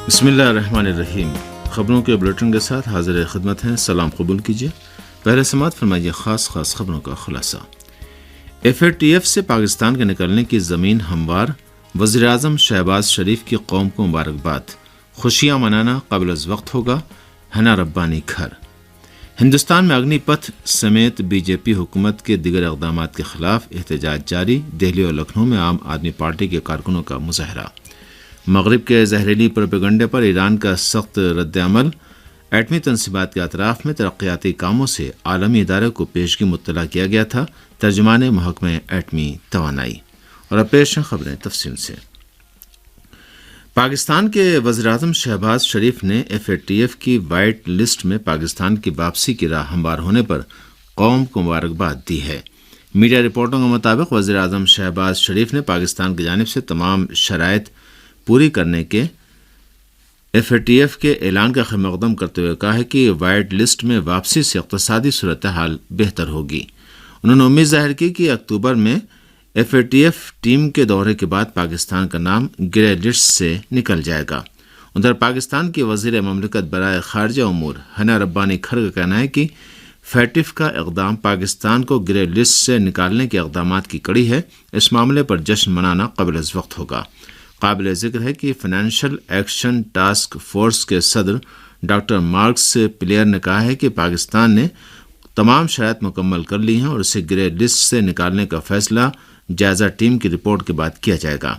بسم اللہ الرحمن الرحیم۔ خبروں کے بلیٹن کے ساتھ حاضر خدمت ہیں، سلام قبول کیجیے۔ پہلے سماعت فرمائیے خاص خبروں کا خلاصہ۔ FATF سے پاکستان کے نکلنے کی زمین ہموار، وزیر اعظم شہباز شریف کی قوم کو مبارکباد، خوشیاں منانا قبل از وقت ہوگا، حنا ربانی گھر۔ ہندوستان میں اگنی پتھ سمیت BJP حکومت کے دیگر اقدامات کے خلاف احتجاج جاری، دہلی اور لکھنؤ میں عام آدمی پارٹی کے کارکنوں کا مظاہرہ۔ مغرب کے زہریلی پروپیگنڈے پر ایران کا سخت رد عمل، ایٹمی تنصیبات کے اطراف میں ترقیاتی کاموں سے عالمی ادارے کو پیشگی مطلع کیا گیا تھا، ترجمان محکمہ ایٹمی توانائی۔ اور اب پیش ہیں خبریں تفصیل سے۔ پاکستان کے وزیر اعظم شہباز شریف نے FATF کی وائٹ لسٹ میں پاکستان کی واپسی کی راہ ہموار ہونے پر قوم کو مبارکباد دی ہے۔ میڈیا رپورٹوں کے مطابق وزیر اعظم شہباز شریف نے پاکستان کی جانب سے تمام شرائط پوری کرنے کے FATF کے اعلان کا خیر مقدم کرتے ہوئے کہا ہے کہ وائٹ لسٹ میں واپسی سے اقتصادی صورتحال بہتر ہوگی۔ انہوں نے امید ظاہر کی کہ اکتوبر میں FATF ٹیم کے دورے کے بعد پاکستان کا نام گرے لسٹ سے نکل جائے گا۔ ادھر پاکستان کی وزیر مملکت برائے خارجہ امور حنا ربانی گھر کا کہنا ہے کہ FATF کا اقدام پاکستان کو گرے لسٹ سے نکالنے کے اقدامات کی کڑی ہے، اس معاملے پر جشن منانا قبل از وقت ہوگا۔ قابل ذکر ہے کہ فائنینشیل ایکشن ٹاسک فورس کے صدر ڈاکٹر مارکس پلیئر نے کہا ہے کہ پاکستان نے تمام شرائط مکمل کر لی ہیں اور اسے گرے لسٹ سے نکالنے کا فیصلہ جائزہ ٹیم کی رپورٹ کے بعد کیا جائے گا۔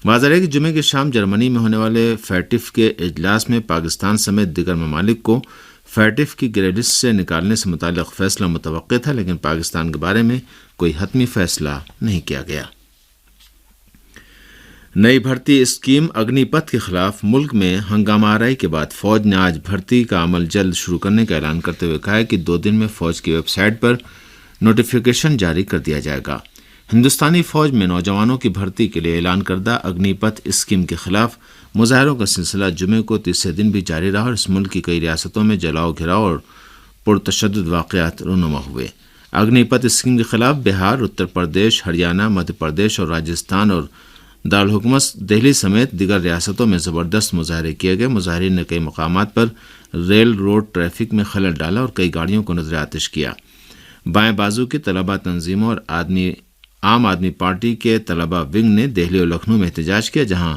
واضح ہے کہ جمعے کی شام جرمنی میں ہونے والے FATF کے اجلاس میں پاکستان سمیت دیگر ممالک کو FATF کی گرے لسٹ سے نکالنے سے متعلق فیصلہ متوقع تھا، لیکن پاکستان کے بارے میں کوئی حتمی فیصلہ نہیں کیا گیا۔ نئی بھرتی اسکیم اگنی پتھ کے خلاف ملک میں ہنگامہ آرائی کے بعد فوج نے آج بھرتی کا عمل جلد شروع کرنے کا اعلان کرتے ہوئے کہا ہے کہ 2 دن میں فوج کی ویب سائٹ پر نوٹیفیکیشن جاری کر دیا جائے گا۔ ہندوستانی فوج میں نوجوانوں کی بھرتی کے لیے اعلان کردہ اگنی پتھ اسکیم کے خلاف مظاہروں کا سلسلہ جمعے کو تیسرے دن بھی جاری رہا اور اس ملک کی کئی ریاستوں میں جلاؤ گھراؤ اور پرتشدد واقعات رونما ہوئے۔ اگنی پتھ اسکیم کے خلاف بہار، اتر پردیش، ہریانہ، مدھیہ پردیش اور راجستھان اور دارالحکومت دہلی سمیت دیگر ریاستوں میں زبردست مظاہرے کیے گئے۔ مظاہرین نے کئی مقامات پر ریل روڈ ٹریفک میں خلل ڈالا اور کئی گاڑیوں کو نظر آتش کیا۔ بائیں بازو کی طلبہ تنظیموں اور عام آدمی پارٹی کے طلبہ ونگ نے دہلی اور لکھنؤ میں احتجاج کیا، جہاں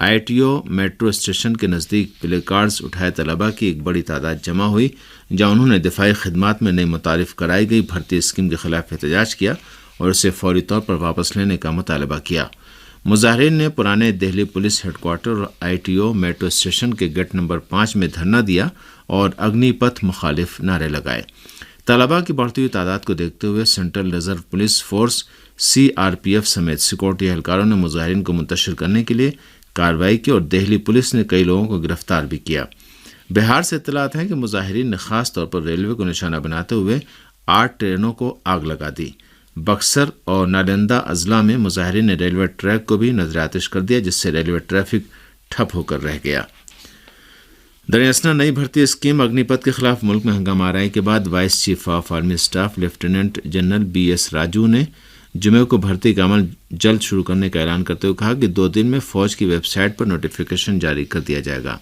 ITO میٹرو اسٹیشن کے نزدیک پلے کارڈز اٹھائے طلبہ کی ایک بڑی تعداد جمع ہوئی، جہاں انہوں نے دفاعی خدمات میں نئی متعارف کرائی گئی بھرتی اسکیم کے خلاف احتجاج کیا اور اسے فوری طور پر واپس لینے کا مطالبہ کیا۔ مظاہرین نے پرانے دہلی پولیس ہیڈ کوارٹر اور ITO میٹرو اسٹیشن کے گیٹ نمبر 5 میں دھرنا دیا اور اگنی پتھ مخالف نعرے لگائے۔ طلباء کی بڑھتی ہوئی تعداد کو دیکھتے ہوئے central reserve police force CRPF سمیت سیکورٹی اہلکاروں نے مظاہرین کو منتشر کرنے کے لیے کارروائی کی اور دہلی پولیس نے کئی لوگوں کو گرفتار بھی کیا۔ بہار سے اطلاعات ہیں کہ مظاہرین نے خاص طور پر ریلوے کو نشانہ بناتے ہوئے 8 ٹرینوں کو آگ لگا دی۔ بکسر اور نالندہ اضلاع میں مظاہرین نے ریلوے ٹریک کو بھی نظر آتش کر دیا، جس سے ریلوے ٹریفک ٹھپ ہو کر رہ گیا۔ دراصل نئی بھرتی اسکیم اگنی پتھ کے خلاف ملک میں ہنگامہ آرائی کے بعد vice chief of army staff lieutenant general BS Raju نے جمعے کو بھرتی کا عمل جلد شروع کرنے کا اعلان کرتے ہوئے کہا کہ 2 دن میں فوج کی ویب سائٹ پر نوٹیفیکیشن جاری کر دیا جائے گا۔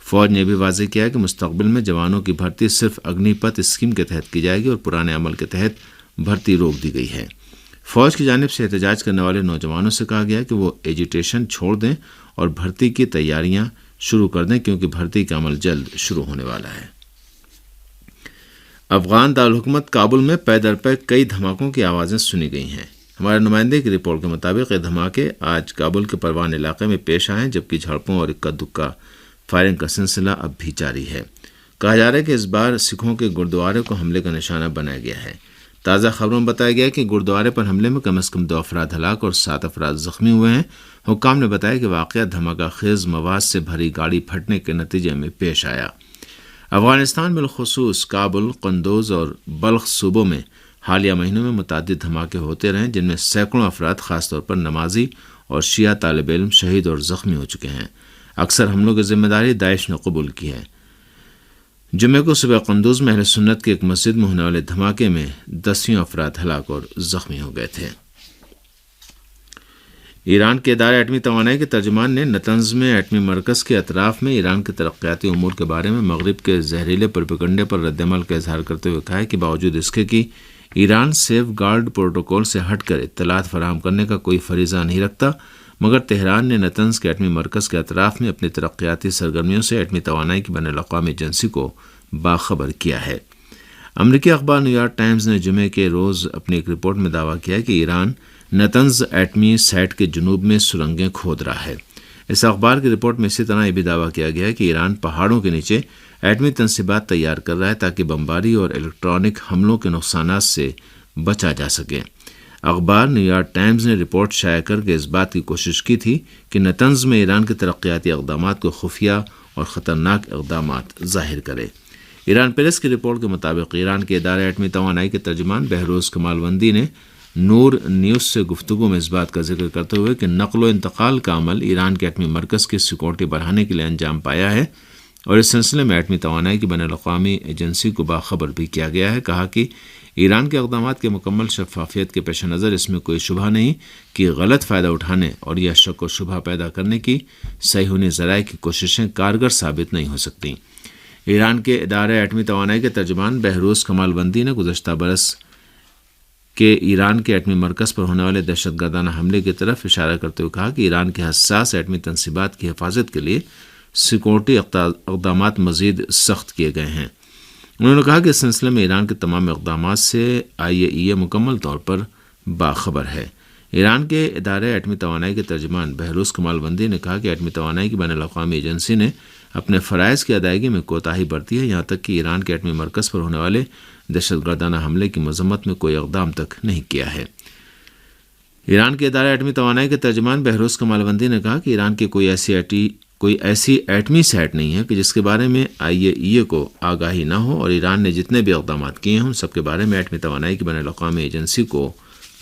فوج نے بھی واضح کیا کہ مستقبل میں جوانوں کی بھرتی صرف اگنی پتھ اسکیم کے تحت کی جائے گی اور پرانے عمل کے تحت بھرتی روک دی گئی ہے۔ فوج کی جانب سے احتجاج کرنے والے نوجوانوں سے کہا گیا کہ وہ ایجیٹیشن چھوڑ دیں اور بھرتی کی تیاریاں شروع کر دیں، کیونکہ بھرتی کا عمل جلد شروع ہونے والا ہے۔ افغان دارالحکومت کابل میں پے در پے کئی دھماکوں کی آوازیں سنی گئی ہیں۔ ہمارے نمائندے کی رپورٹ کے مطابق یہ دھماکے آج کابل کے پروان علاقے میں پیش آئے ہیں، جبکہ جھڑپوں اور اکا دکا فائرنگ کا سلسلہ اب بھی جاری ہے۔ کہا جا رہا ہے کہ اس بار سکھوں کے گردوارے کو حملے کا نشانہ بنایا گیا ہے۔ تازہ خبروں میں بتایا گیا کہ گردوارے پر حملے میں کم از کم 2 افراد ہلاک اور 7 افراد زخمی ہوئے ہیں۔ حکام نے بتایا کہ واقعہ دھماکہ خیز مواد سے بھری گاڑی پھٹنے کے نتیجے میں پیش آیا۔ افغانستان بالخصوص کابل، قندوز اور بلخ صوبوں میں حالیہ مہینوں میں متعدد دھماکے ہوتے رہے، جن میں سینکڑوں افراد خاص طور پر نمازی اور شیعہ طالب علم شہید اور زخمی ہو چکے ہیں۔ اکثر حملوں کی ذمہ داری داعش نے قبول کی ہے۔ جمعے کو صبح قندوز میں اہل سنت کی ایک مسجد میں ہونے والے دھماکے میں 10 افراد ہلاک اور زخمی ہو گئے تھے۔ ایران کے ادارے ایٹمی توانائی کے ترجمان نے نتنز میں ایٹمی مرکز کے اطراف میں ایران کے ترقیاتی امور کے بارے میں مغرب کے زہریلے پروپیگنڈے پر رد عمل کا اظہار کرتے ہوئے کہا ہے کہ باوجود اس کے کہ ایران سیف گارڈ پروٹوکول سے ہٹ کر اطلاعات فراہم کرنے کا کوئی فریضہ نہیں رکھتا، مگر تہران نے نتنز کے ایٹمی مرکز کے اطراف میں اپنی ترقیاتی سرگرمیوں سے ایٹمی توانائی کی بین الاقوامی ایجنسی کو باخبر کیا ہے۔ امریکی اخبار نیویارک ٹائمز نے جمعے کے روز اپنی ایک رپورٹ میں دعویٰ کیا کہ ایران نتنز ایٹمی سائٹ کے جنوب میں سرنگیں کھود رہا ہے۔ اس اخبار کی رپورٹ میں اسی طرح یہ بھی دعویٰ کیا گیا ہے کہ ایران پہاڑوں کے نیچے ایٹمی تنصیبات تیار کر رہا ہے تاکہ بمباری اور الیکٹرانک حملوں کے نقصانات سے بچا جا سکے۔ اخبار نیویارک ٹائمز نے رپورٹ شائع کر کے اس بات کی کوشش کی تھی کہ نتنز میں ایران کے ترقیاتی اقدامات کو خفیہ اور خطرناک اقدامات ظاہر کرے۔ ایران پریس کی رپورٹ کے مطابق ایران کے ادارے ایٹمی توانائی کے ترجمان بہروز کمالوندی نے نور نیوز سے گفتگو میں اس بات کا ذکر کرتے ہوئے کہ نقل و انتقال کا عمل ایران کے ایٹمی مرکز کی سیکورٹی بڑھانے کے لیے انجام پایا ہے اور اس سلسلے میں ایٹمی توانائی کی بین الاقوامی ایجنسی کو باخبر بھی کیا گیا ہے۔ کہا کہ ایران کے اقدامات کے مکمل شفافیت کے پیش نظر اس میں کوئی شبہ نہیں کہ غلط فائدہ اٹھانے اور یا شک و شبہ پیدا کرنے کی صہیونی ذرائع کی کوششیں کارگر ثابت نہیں ہو سکتیں۔ ایران کے ادارے ایٹمی توانائی کے ترجمان بہروز کمالوندی نے گزشتہ برس کہ ایران کے ایٹمی مرکز پر ہونے والے دہشت گردانہ حملے کی طرف اشارہ کرتے ہوئے کہا کہ ایران کے حساس ایٹمی تنصیبات کی حفاظت کے لیے سیکورٹی اقدامات مزید سخت کیے گئے ہیں۔ انہوں نے کہا کہ اس سلسلے میں ایران کے تمام اقدامات سے IAEA مکمل طور پر باخبر ہے۔ ایران کے ادارے ایٹمی توانائی کے ترجمان بہروز کمالوندی نے کہا کہ ایٹمی توانائی کی بین الاقوامی ایجنسی نے اپنے فرائض کی ادائیگی میں کوتاہی برتی ہے، یہاں تک کہ ایران کے ایٹمی مرکز پر ہونے والے دہشت گردانہ حملے کی مذمت میں کوئی اقدام تک نہیں کیا ہے۔ ایران کے ادارے ایٹمی توانائی کے ترجمان بہروز کمالوندی نے کہا کہ ایران کی کوئی ایسی ایٹمی سائٹ نہیں ہے کہ جس کے بارے میں IAEA کو آگاہی نہ ہو، اور ایران نے جتنے بھی اقدامات کیے ہیں ان سب کے بارے میں ایٹمی توانائی کی بین الاقوامی ایجنسی کو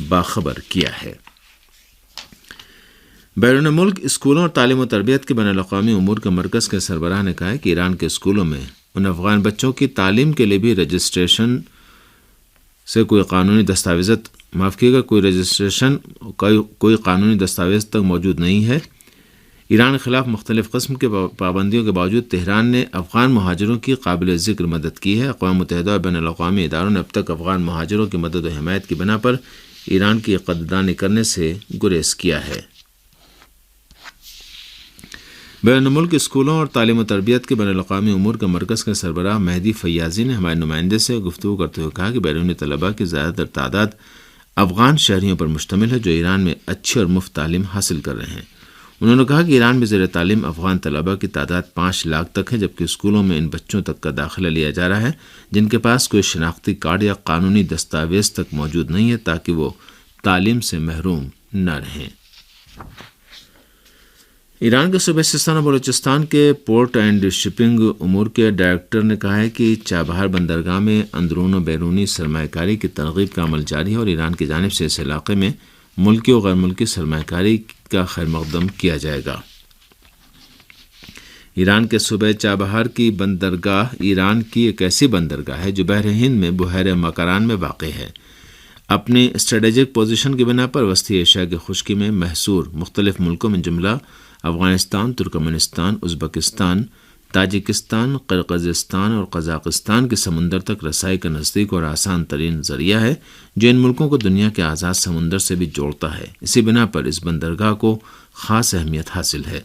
باخبر کیا ہے۔ بیرون ملک اسکولوں اور تعلیم و تربیت کے بین الاقوامی امور کے مرکز کے سربراہ نے کہا ہے کہ ایران کے اسکولوں میں ان افغان بچوں کی تعلیم کے لیے بھی رجسٹریشن سے کوئی قانونی دستاویز تک موجود نہیں ہے۔ ایران کے خلاف مختلف قسم کے پابندیوں کے باوجود تہران نے افغان مہاجروں کی قابل ذکر مدد کی ہے۔ اقوام متحدہ اور بین الاقوامی اداروں نے اب تک افغان مہاجروں کی مدد و حمایت کی بنا پر ایران کی قدردانی کرنے سے گریز کیا ہے۔ بیرون ملک اسکولوں اور تعلیم و تربیت کے بین الاقوامی امور کے مرکز کے سربراہ مہدی فیاضی نے ہمارے نمائندے سے گفتگو کرتے ہوئے کہا کہ بیرونی طلباء کی زیادہ تر تعداد افغان شہریوں پر مشتمل ہے جو ایران میں اچھی اور مفت تعلیم حاصل کر رہے ہیں۔ انہوں نے کہا کہ ایران میں زیر تعلیم افغان طلباء کی تعداد 5 لاکھ تک ہے، جبکہ اسکولوں میں ان بچوں تک کا داخلہ لیا جا رہا ہے جن کے پاس کوئی شناختی کارڈ یا قانونی دستاویز تک موجود نہیں ہے تاکہ وہ تعلیم سے محروم نہ رہیں۔ ایران کے صوبے سیستان اور بلوچستان کے پورٹ اینڈ شپنگ امور کے ڈائریکٹر نے کہا ہے کہ چابہار بندرگاہ میں اندرون و بیرونی سرمایہ کاری کی ترغیب کا عمل جاری ہے اور ایران کی جانب سے اس علاقے میں ملکی و غیر ملکی سرمایہ کاری کا خیر مقدم کیا جائے گا۔ ایران کے صوبہ چابہار کی بندرگاہ ایران کی ایک ایسی بندرگاہ ہے جو بحر ہند میں بحیرہ مکران میں واقع ہے۔ اپنی اسٹریٹجک پوزیشن کی بنا پر وسطی ایشیا کی خشکی میں محصور مختلف ملکوں میں جملہ افغانستان، ترکمنستان، ازبکستان، تاجکستان، قرقیزستان اور قزاقستان کے سمندر تک رسائی کا نزدیک اور آسان ترین ذریعہ ہے جو ان ملکوں کو دنیا کے آزاد سمندر سے بھی جوڑتا ہے۔ اسی بنا پر اس بندرگاہ کو خاص اہمیت حاصل ہے۔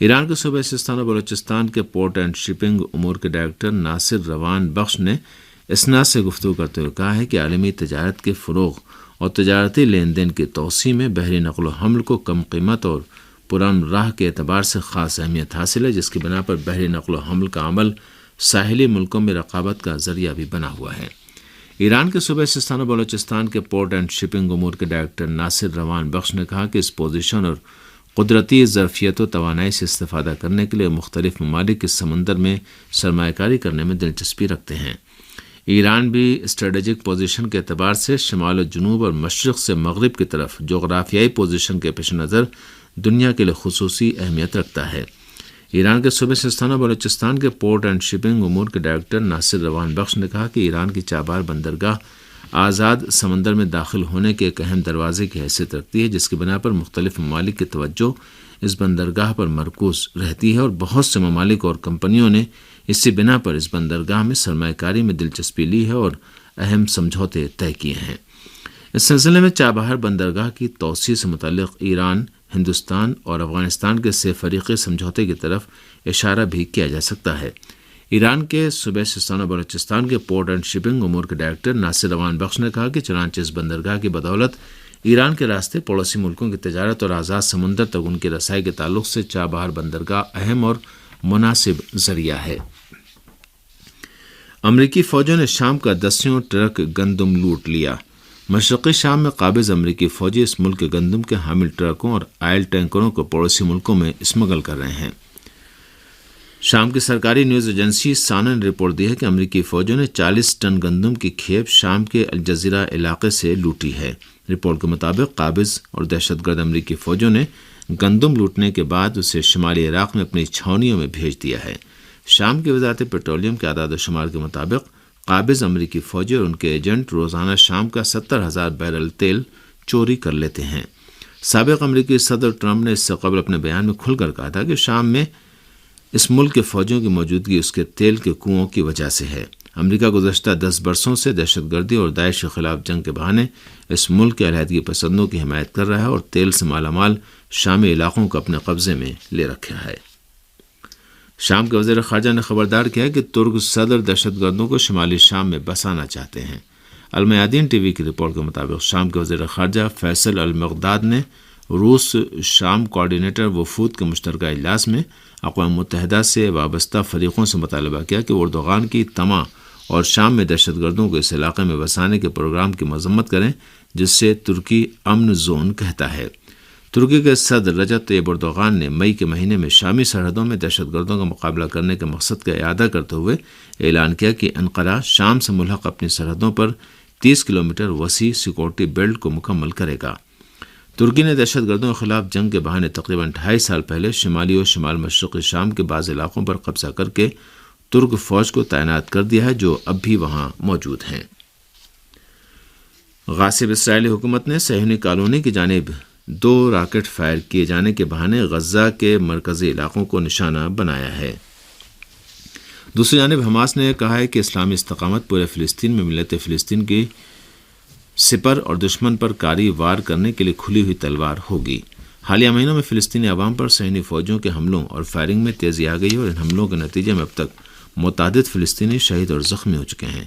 ایران کے صوبہ سیستان اور بلوچستان کے پورٹ اینڈ شپنگ امور کے ڈائریکٹر ناصر روان بخش نے اسناد سے گفتگو کرتے ہوئے کہا ہے کہ عالمی تجارت کے فروغ اور تجارتی لین دین کی توسیع میں بحری نقل و حمل کو کم قیمت اور پرامن راہ کے اعتبار سے خاص اہمیت حاصل ہے، جس کی بنا پر بحری نقل و حمل کا عمل ساحلی ملکوں میں رقابت کا ذریعہ بھی بنا ہوا ہے۔ ایران کے صوبہ سیستان و بلوچستان کے پورٹ اینڈ شپنگ امور کے ڈائریکٹر ناصر روان بخش نے کہا کہ اس پوزیشن اور قدرتی ظرفیت و توانائی سے استفادہ کرنے کے لیے مختلف ممالک اس سمندر میں سرمایہ کاری کرنے میں دلچسپی رکھتے ہیں۔ ایران بھی اسٹریٹجک پوزیشن کے اعتبار سے شمال و جنوب اور مشرق سے مغرب کی طرف جغرافیائی پوزیشن کے پیش نظر دنیا کے لیے خصوصی اہمیت رکھتا ہے۔ ایران کے صوبے سیستان و بلوچستان کے پورٹ اینڈ شپنگ امور کے ڈائریکٹر ناصر روان بخش نے کہا کہ ایران کی چابہار بندرگاہ آزاد سمندر میں داخل ہونے کے ایک اہم دروازے کی حیثیت رکھتی ہے، جس کی بنا پر مختلف ممالک کی توجہ اس بندرگاہ پر مرکوز رہتی ہے اور بہت سے ممالک اور کمپنیوں نے اسی بنا پر اس بندرگاہ میں سرمایہ کاری میں دلچسپی لی ہے اور اہم سمجھوتے طے کیے ہیں۔ اس سلسلے میں چابہار بندرگاہ کی توسیع سے متعلق ایران، ہندوستان اور افغانستان کے 3 فریقی سمجھوتے کی طرف اشارہ بھی کیا جا سکتا ہے۔ ایران کے صوبہ سیستان و بلوچستان کے پورٹ اینڈ شپنگ امور کے ڈائریکٹر ناصر روان بخش نے کہا کہ چنانچہ اس بندرگاہ کی بدولت ایران کے راستے پڑوسی ملکوں کی تجارت اور آزاد سمندر تک ان کی رسائی کے تعلق سے چابہار بندرگاہ اہم اور مناسب ذریعہ ہے۔ امریکی فوجوں نے شام کا 10 ٹرک گندم لوٹ لیا۔ مشرقی شام میں قابض امریکی فوجی اس ملک کے گندم کے حامل ٹرکوں اور آئل ٹینکروں کو پڑوسی ملکوں میں اسمگل کر رہے ہیں۔ شام کی سرکاری نیوز ایجنسی سانا نے رپورٹ دی ہے کہ امریکی فوجوں نے 40 ٹن گندم کی کھیپ شام کے الجزیرہ علاقے سے لوٹی ہے۔ رپورٹ کے مطابق قابض اور دہشت گرد امریکی فوجوں نے گندم لوٹنے کے بعد اسے شمالی عراق میں اپنی چھاؤنیوں میں بھیج دیا ہے۔ شام کی وزارت پیٹرولیم کے اعداد و شمار کے مطابق قابض امریکی فوجی اور ان کے ایجنٹ روزانہ شام کا 70,000 بیرل تیل چوری کر لیتے ہیں۔ سابق امریکی صدر ٹرمپ نے اس سے قبل اپنے بیان میں کھل کر کہا تھا کہ شام میں اس ملک کے فوجیوں کی موجودگی اس کے تیل کے کنوؤں کی وجہ سے ہے۔ امریکہ گزشتہ 10 برسوں سے دہشت گردی اور داعش کے خلاف جنگ کے بہانے اس ملک کے علیحدگی پسندوں کی حمایت کر رہا ہے اور تیل سے مالا مال شامی علاقوں کو اپنے قبضے میں لے رکھا ہے۔ شام کے وزیر خارجہ نے خبردار کیا کہ ترک صدر دہشت گردوں کو شمالی شام میں بسانا چاہتے ہیں۔ المیادین ٹی وی کی رپورٹ کے مطابق شام کے وزیر خارجہ فیصل المقداد نے روس شام کوارڈینیٹر وفود کے مشترکہ اجلاس میں اقوام متحدہ سے وابستہ فریقوں سے مطالبہ کیا کہ اردوغان کی طمع اور شام میں دہشت گردوں کو اس علاقے میں بسانے کے پروگرام کی مذمت کریں، جس سے ترکی امن زون کہتا ہے۔ ترکی کے صدر رجب طیب اردوغان نے مئی کے مہینے میں شامی سرحدوں میں دہشت گردوں کا مقابلہ کرنے کے مقصد کا اعادہ کرتے ہوئے اعلان کیا کہ انقرہ شام سے ملحق اپنی سرحدوں پر 30 کلومیٹر وسیع سیکورٹی بیلٹ کو مکمل کرے گا۔ ترکی نے دہشت گردوں کے خلاف جنگ کے بہانے تقریباً 2.5 سال پہلے شمالی اور شمال مشرقی شام کے بعض علاقوں پر قبضہ کر کے ترک فوج کو تعینات کر دیا ہے، جو اب بھی وہاں موجود ہیں۔ غاصب اسرائیلی حکومت نے صہیونی کالونی کی جانب 2 راکٹ فائر کیے جانے کے بہانے غزہ کے مرکزی علاقوں کو نشانہ بنایا ہے۔ دوسری جانب حماس نے کہا ہے کہ اسلامی استقامت پورے فلسطین میں ملت فلسطین کی سپر اور دشمن پر کاری وار کرنے کے لیے کھلی ہوئی تلوار ہوگی۔ حالیہ مہینوں میں فلسطینی عوام پر صہیونی فوجوں کے حملوں اور فائرنگ میں تیزی آ گئی اور ان حملوں کے نتیجے میں اب تک متعدد فلسطینی شہید اور زخمی ہو چکے ہیں۔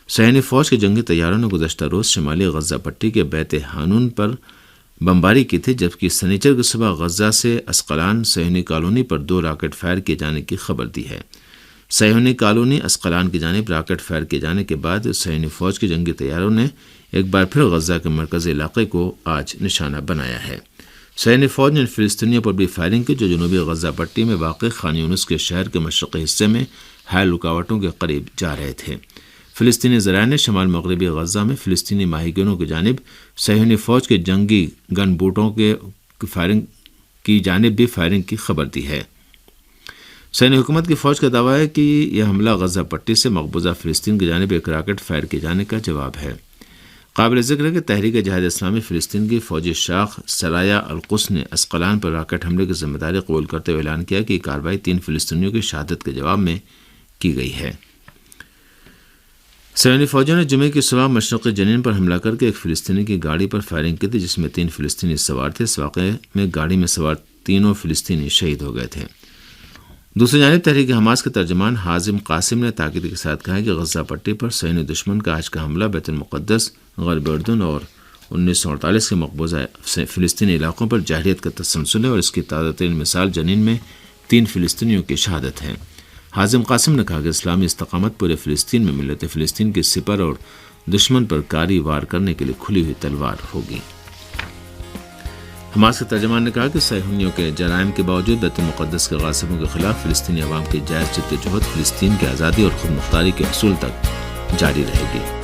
صہیونی فوج کے جنگی طیاروں نے گزشتہ روز شمالی غزہ پٹی کے بیت حانون پر بمباری کی تھی، جبکہ سنیچر کی صبح غزہ سے اسقلان صہیونی کالونی پر 2 راکٹ فائر کیے جانے کی خبر دی ہے۔ صہیونی کالونی اسقلان کی جانب راکٹ فائر کیے جانے کے بعد صہیونی فوج کے جنگی طیاروں نے ایک بار پھر غزہ کے مرکزی علاقے کو آج نشانہ بنایا ہے۔ صہیونی فوج نے فلسطینیوں پر بھی فائرنگ کی جو جنوبی غزہ پٹی میں واقع خان یونس کے شہر کے مشرقی حصے میں حائل رکاوٹوں کے قریب جا رہے تھے۔ فلسطینی ذرائع نے شمال مغربی غزہ میں فلسطینی ماہی گیروں کی جانب صہیونی فوج کے جنگی گن بوٹوں کے فائرنگ کی جانب بھی فائرنگ کی خبر دی ہے۔ صہیونی حکومت کی فوج کا دعویٰ ہے کہ یہ حملہ غزہ پٹی سے مقبوضہ فلسطین کی جانب ایک راکٹ فائر کیے جانے کا جواب ہے۔ قابل ذکر ہے کہ تحریک جہاد اسلامی فلسطین کی فوجی شاخ سرایا القدس نے اسقلان پر راکٹ حملے کی ذمہ داری قبول کرتے ہوئے اعلان کیا کہ یہ کارروائی 3 فلسطینیوں کی شہادت کے جواب میں کی گئی ہے۔ صہیونی فوجوں نے جمعے کی صبح مشرقی جنین پر حملہ کر کے ایک فلسطینی کی گاڑی پر فائرنگ کی تھی، جس میں 3 فلسطینی سوار تھے۔ اس واقعے میں گاڑی میں سوار 3 فلسطینی شہید ہو گئے تھے۔ دوسری جانب تحریک حماس کے ترجمان حازم قاسم نے تاکید کے ساتھ کہا کہ غزہ پٹی پر صہیونی دشمن کا آج کا حملہ بیت المقدس، غرب اردن اور 1948 کے مقبوضہ فلسطینی علاقوں پر جاہلیت کا تسلسل ہے اور اس کی تازہ ترین مثال جنین میں 3 فلسطینیوں کی شہادت ہے۔ حازم قاسم نے کہا کہ اسلامی استقامت پورے فلسطین میں ملت فلسطین کی سپر اور دشمن پر کاری وار کرنے کے لیے کھلی ہوئی تلوار ہوگی۔ حماس کے ترجمان نے کہا کہ صہیونیوں کے جرائم کے باوجود بیت المقدس کے غاصبوں کے خلاف فلسطینی عوام کی جائز جدوجہد فلسطین کی آزادی اور خود مختاری کے حصول تک جاری رہے گی۔